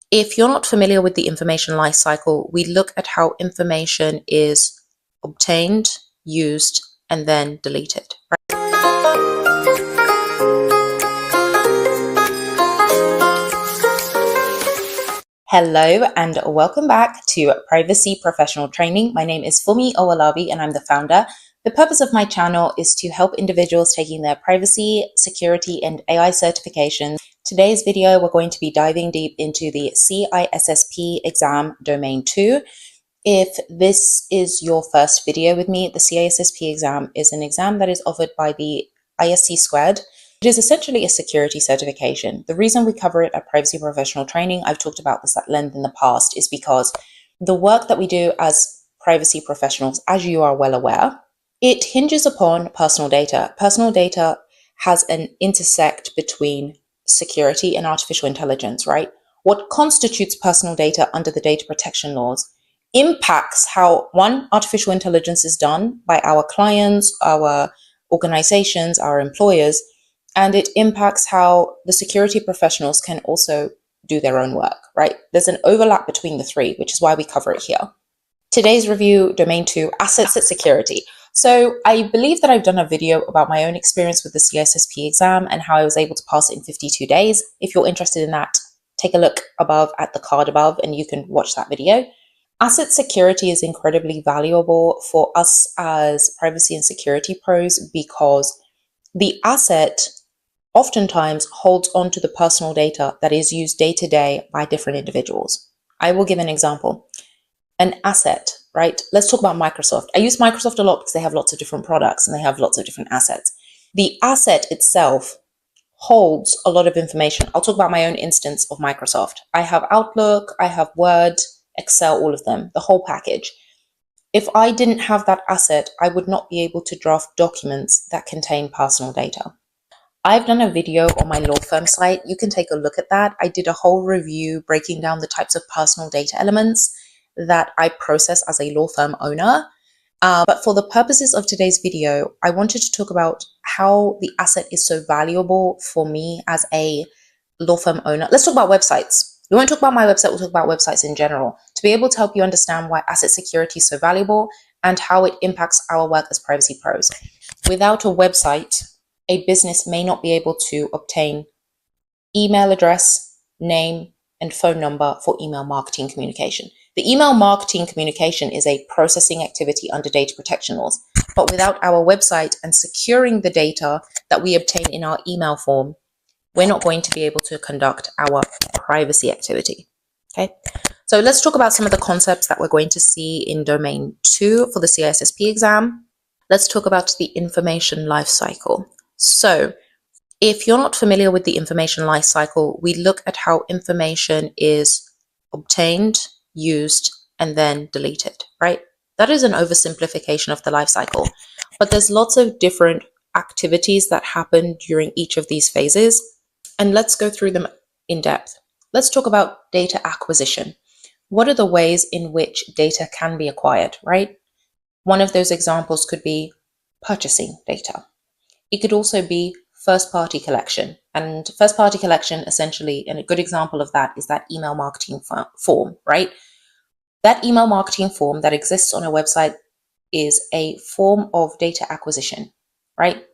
If you're not familiar with the information lifecycle, we look at how information is obtained, used, and then deleted. Hello and welcome back to Privacy Professional Training. My name is Fumi Owolabi and I'm the founder. The purpose of my channel is to help individuals taking their privacy, security, and AI certifications. Today's video, we're going to be diving deep into the CISSP exam Domain 2. If this is your first video with me, the CISSP exam is an exam that is offered by the ISC². It is essentially a security certification. The reason we cover it at Privacy Professional Training, I've talked about this at length in the past, is because the work that we do as privacy professionals, as you are well aware, it hinges upon personal data. Personal data has an intersect between security and artificial intelligence, right? What constitutes personal data under the data protection laws impacts how, one, artificial intelligence is done by our clients, our organizations, our employers, and it impacts how the security professionals can also do their own work, right? There's an overlap between the three, which is why we cover it here. Today's review, Domain 2, Asset Security. So I believe that I've done a video about my own experience with the CISSP exam and how I was able to pass it in 52 days. If you're interested in that, take a look above at the card above and you can watch that video. Asset security is incredibly valuable for us as privacy and security pros because the asset oftentimes holds on to the personal data that is used day to day by different individuals. I will give an example. An asset, right? Let's talk about Microsoft. I use Microsoft a lot because they have lots of different products and they have lots of different assets. The asset itself holds a lot of information. I'll talk about my own instance of Microsoft. I have Outlook, I have Word, Excel, all of them, the whole package. If I didn't have that asset, I would not be able to draft documents that contain personal data. I've done a video on my law firm site. You can take a look at that. I did a whole review breaking down the types of personal data elements that I process as a law firm owner. But for the purposes of today's video, I wanted to talk about how the asset is so valuable for me as a law firm owner. Let's talk about websites. We won't talk about my website, we'll talk about websites in general, to be able to help you understand why asset security is so valuable and how it impacts our work as privacy pros. Without a website, a business may not be able to obtain email address, name, and phone number for email marketing communication. The email marketing communication is a processing activity under data protection laws, but without our website and securing the data that we obtain in our email form, we're not going to be able to conduct our privacy activity. Okay, so let's talk about some of the concepts that we're going to see in Domain 2 for the CISSP exam. Let's talk about the information lifecycle. So if you're not familiar with the information lifecycle, we look at how information is obtained, used, and then deleted, right? That is an oversimplification of the lifecycle, but there's lots of different activities that happen during each of these phases, and let's go through them in depth. Let's talk about data acquisition. What are the ways in which data can be acquired, right? One of those examples could be purchasing data. It could also be first-party collection. And first-party collection, essentially, and a good example of that is that email marketing form, right? That email marketing form that exists on a website is a form of data acquisition, right?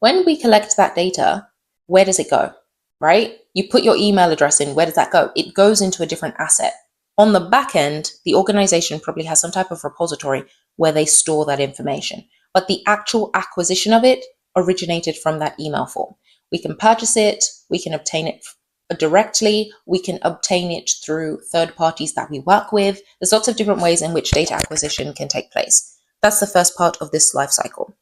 When we collect that data, where does it go, right? You put your email address in, where does that go? It goes into a different asset. On the back end, the organization probably has some type of repository where they store that information, but the actual acquisition of it originated from that email form. We can purchase it, we can obtain it directly, we can obtain it through third parties that we work with. There's lots of different ways in which data acquisition can take place. That's the first part of this life cycle.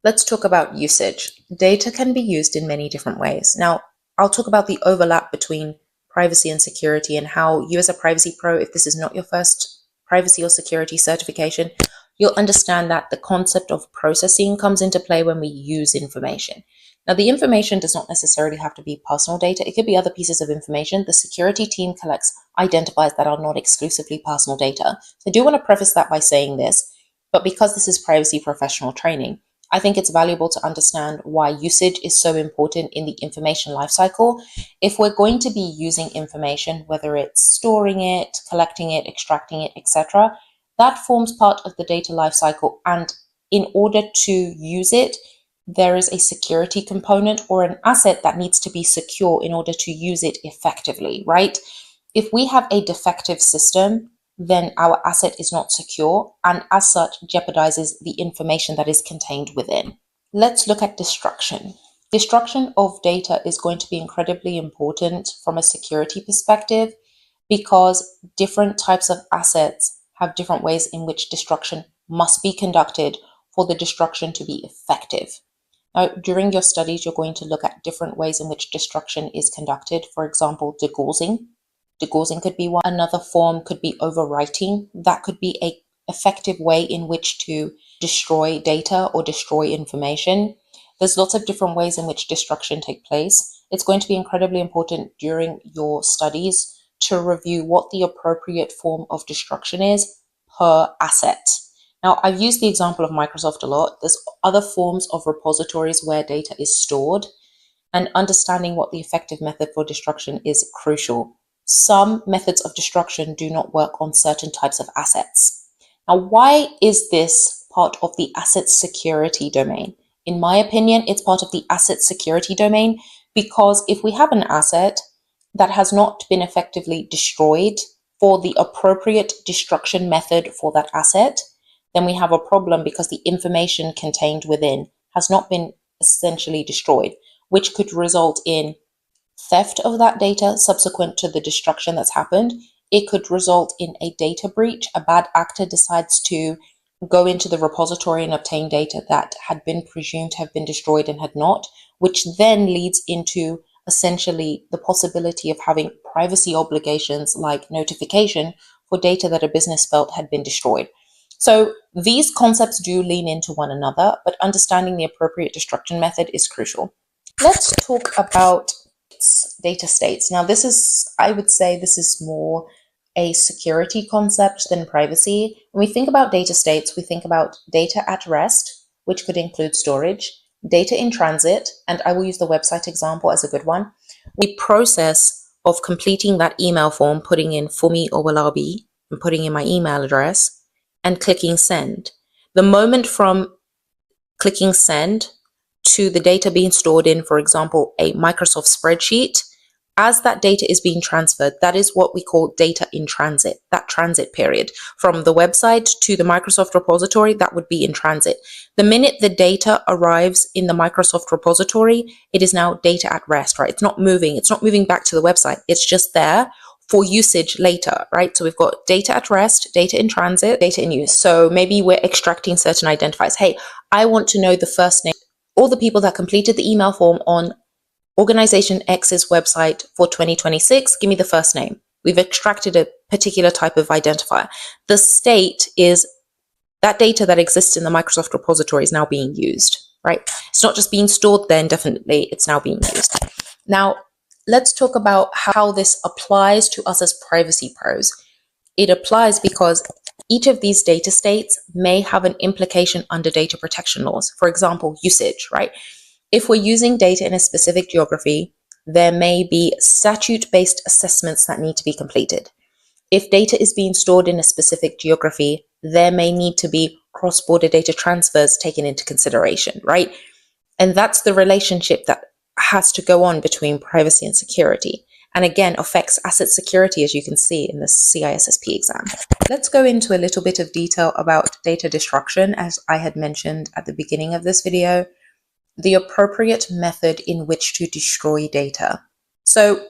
Let's talk about usage. Data can be used in many different ways. Now, I'll talk about the overlap between privacy and security and how you as a privacy pro, if this is not your first privacy or security certification, you'll understand that the concept of processing comes into play when we use information. Now, the information does not necessarily have to be personal data. It could be other pieces of information. The security team collects identifiers that are not exclusively personal data. So I do want to preface that by saying this, but because this is privacy professional training, I think it's valuable to understand why usage is so important in the information lifecycle. If we're going to be using information, whether it's storing it, collecting it, extracting it, etc., that forms part of the data lifecycle. And in order to use it, there is a security component or an asset that needs to be secure in order to use it effectively, right? If we have a defective system, then our asset is not secure and as such jeopardizes the information that is contained within. Let's look at destruction. Destruction of data is going to be incredibly important from a security perspective because different types of assets have different ways in which destruction must be conducted for the destruction to be effective. Now, during your studies, you're going to look at different ways in which destruction is conducted. For example, degaussing. Degaussing could be one. Another form could be overwriting. That could be an effective way in which to destroy data or destroy information. There's lots of different ways in which destruction take place. It's going to be incredibly important during your studies to review what the appropriate form of destruction is per asset. Now, I've used the example of Microsoft a lot. There's other forms of repositories where data is stored, and understanding what the effective method for destruction is crucial. Some methods of destruction do not work on certain types of assets. Now, why is this part of the asset security domain? In my opinion, it's part of the asset security domain because if we have an asset that has not been effectively destroyed for the appropriate destruction method for that asset, then we have a problem because the information contained within has not been essentially destroyed, which could result in theft of that data subsequent to the destruction that's happened. It could result in a data breach. A bad actor decides to go into the repository and obtain data that had been presumed to have been destroyed and had not, which then leads into essentially the possibility of having privacy obligations like notification for data that a business felt had been destroyed. So these concepts do lean into one another, but understanding the appropriate destruction method is crucial. Let's talk about data states. Now, I would say this is more a security concept than privacy. When we think about data states, we think about data at rest, which could include storage, data in transit, and I will use the website example as a good one. The process of completing that email form, putting in Fumi or Walabi, and putting in my email address, and clicking send. The moment from clicking send to the data being stored in, for example, a Microsoft spreadsheet, as that data is being transferred, that is what we call data in transit, that transit period. From the website to the Microsoft repository, that would be in transit. The minute the data arrives in the Microsoft repository, it is now data at rest, right? It's not moving back to the website. It's just there for usage later, right? So we've got data at rest, data in transit, data in use. So maybe we're extracting certain identifiers. Hey, I want to know the first name, all the people that completed the email form on Organization X's website for 2026, give me the first name. We've extracted a particular type of identifier. The state is that data that exists in the Microsoft repository is now being used, right? It's not just being stored there indefinitely, it's now being used. Now, let's talk about how this applies to us as privacy pros. It applies because each of these data states may have an implication under data protection laws. For example, usage, right? If we're using data in a specific geography, there may be statute-based assessments that need to be completed. If data is being stored in a specific geography, there may need to be cross-border data transfers taken into consideration, right? And that's the relationship that has to go on between privacy and security. And again, affects asset security, as you can see in the CISSP exam. Let's go into a little bit of detail about data destruction, as I had mentioned at the beginning of this video. The appropriate method in which to destroy data. So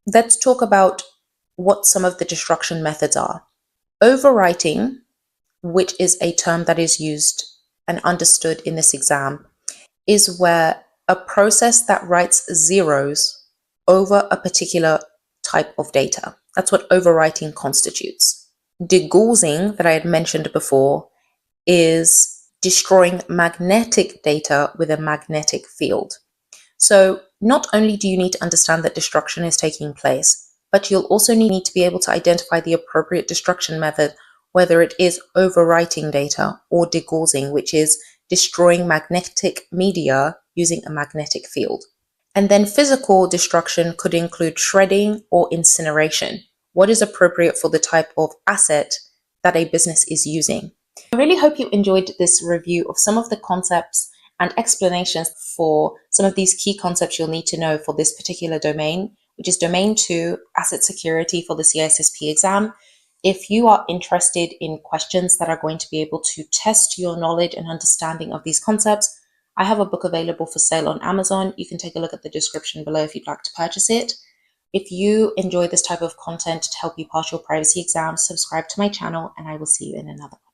let's talk about what some of the destruction methods are. Overwriting, which is a term that is used and understood in this exam, is where a process that writes zeros over a particular type of data. That's what overwriting constitutes. Degaussing, that I had mentioned before, is destroying magnetic data with a magnetic field. So not only do you need to understand that destruction is taking place, but you'll also need to be able to identify the appropriate destruction method, whether it is overwriting data or degaussing, which is destroying magnetic media using a magnetic field. And then physical destruction could include shredding or incineration. What is appropriate for the type of asset that a business is using? I really hope you enjoyed this review of some of the concepts and explanations for some of these key concepts you'll need to know for this particular domain, which is Domain 2, Asset Security for the CISSP exam. If you are interested in questions that are going to be able to test your knowledge and understanding of these concepts, I have a book available for sale on Amazon. You can take a look at the description below if you'd like to purchase it. If you enjoy this type of content to help you pass your privacy exams, subscribe to my channel, and I will see you in another one.